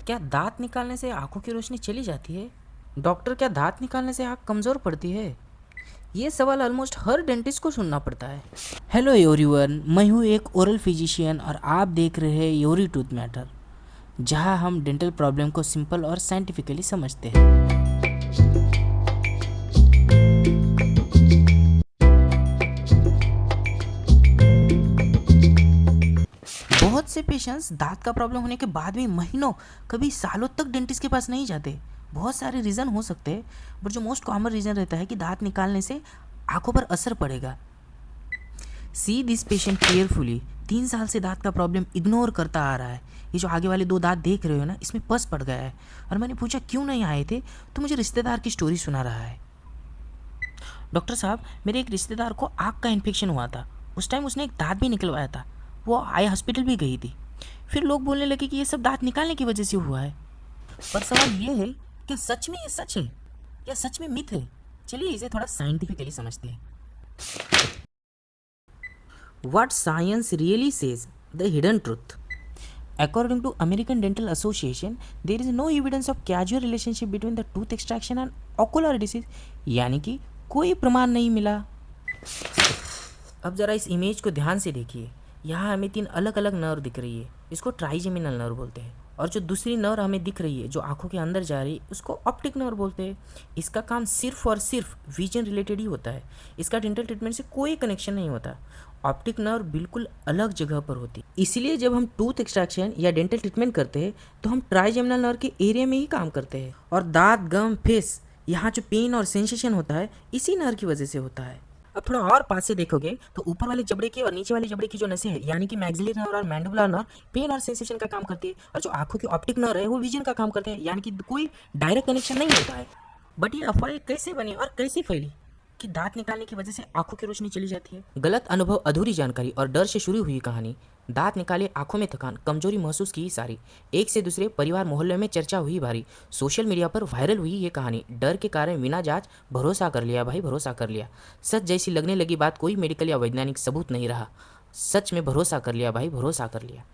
क्या दांत निकालने से आंखों की रोशनी चली जाती है? डॉक्टर, क्या दांत निकालने से आंख कमज़ोर पड़ती है? ये सवाल ऑलमोस्ट हर डेंटिस्ट को सुनना पड़ता है। हेलो एवरीवन, मैं हूँ एक ओरल फिजिशियन और आप देख रहे हैं योरी टूथ मैटर, जहाँ हम डेंटल प्रॉब्लम को सिंपल और साइंटिफिकली समझते हैं। बहुत से पेशेंट्स दांत का प्रॉब्लम होने के बाद भी महीनों, कभी सालों तक डेंटिस्ट के पास नहीं जाते। बहुत सारे रीज़न हो सकते हैं, बट जो मोस्ट कॉमन रीज़न रहता है कि दांत निकालने से आंखों पर असर पड़ेगा। See this patient carefully. 3 साल से दांत का प्रॉब्लम इग्नोर करता आ रहा है। ये जो आगे वाले 2 दांत देख रहे हो ना, इसमें पस पड़ गया है। और मैंने पूछा क्यों नहीं आए थे, तो मुझे रिश्तेदार की स्टोरी सुना रहा है। डॉक्टर साहब, मेरे एक रिश्तेदार को आँख का इन्फेक्शन हुआ था। उस टाइम उसने एक दांत भी निकलवाया था। वो आई हॉस्पिटल भी गई थी। फिर लोग बोलने लगे कि ये सब दांत निकालने की वजह से हुआ है। पर सवाल ये है कि सच में ये सच है या सच में मिथ है? चलिए इसे थोड़ा साइंटिफिकली समझते हैं। What science really says, the hidden truth. According to American Dental Association, there is no evidence of causal relationship between the tooth extraction and ocular disease. यानी कि कोई प्रमाण नहीं मिला। अब ज़रा इस इमेज को ध्यान से देखिए। यहाँ हमें 3 अलग अलग नर्व दिख रही है। इसको ट्राइजेमिनल नर्व बोलते हैं। और जो दूसरी नर्व हमें दिख रही है, जो आंखों के अंदर जा रही है, उसको ऑप्टिक नर्व बोलते हैं। इसका काम सिर्फ और सिर्फ विजन रिलेटेड ही होता है। इसका डेंटल ट्रीटमेंट से कोई कनेक्शन नहीं होता। ऑप्टिक नर्व बिल्कुल अलग जगह पर होती है। इसलिए जब हम टूथ एक्सट्रैक्शन या डेंटल ट्रीटमेंट करते हैं, तो हम ट्राइजेमिनल नर्व के एरिया में ही काम करते हैं। और दांत, गम, फेस, यहाँ जो पेन और सेंसेशन होता है, इसी नर्व की वजह से होता है। अब थोड़ा और पास से देखोगे तो ऊपर वाले जबड़े की और नीचे वाले जबड़े की जो नसें हैं, यानी कि मैक्सिलरी नर्व और मैंडिबुलर नर्व, पेन और सेंसेशन का काम करती है। और जो आंखों की ऑप्टिक नर्व है, वो विजन का काम करते हैं। यानी कि कोई डायरेक्ट कनेक्शन नहीं होता है। बट ये अफवाह कैसे बनी और कैसे फैली कि दांत निकालने की वजह से आंखों की रोशनी चली जाती है? गलत अनुभव, अधूरी जानकारी और डर से शुरू हुई कहानी। दांत निकाले, आंखों में थकान, कमजोरी महसूस की सारी। एक से दूसरे परिवार, मोहल्ले में चर्चा हुई भारी। सोशल मीडिया पर वायरल हुई ये कहानी। डर के कारण बिना जांच भरोसा कर लिया भाई, भरोसा कर लिया। सच जैसी लगने लगी बात, कोई मेडिकल या वैज्ञानिक सबूत नहीं रहा। सच में भरोसा कर लिया भाई, भरोसा कर लिया।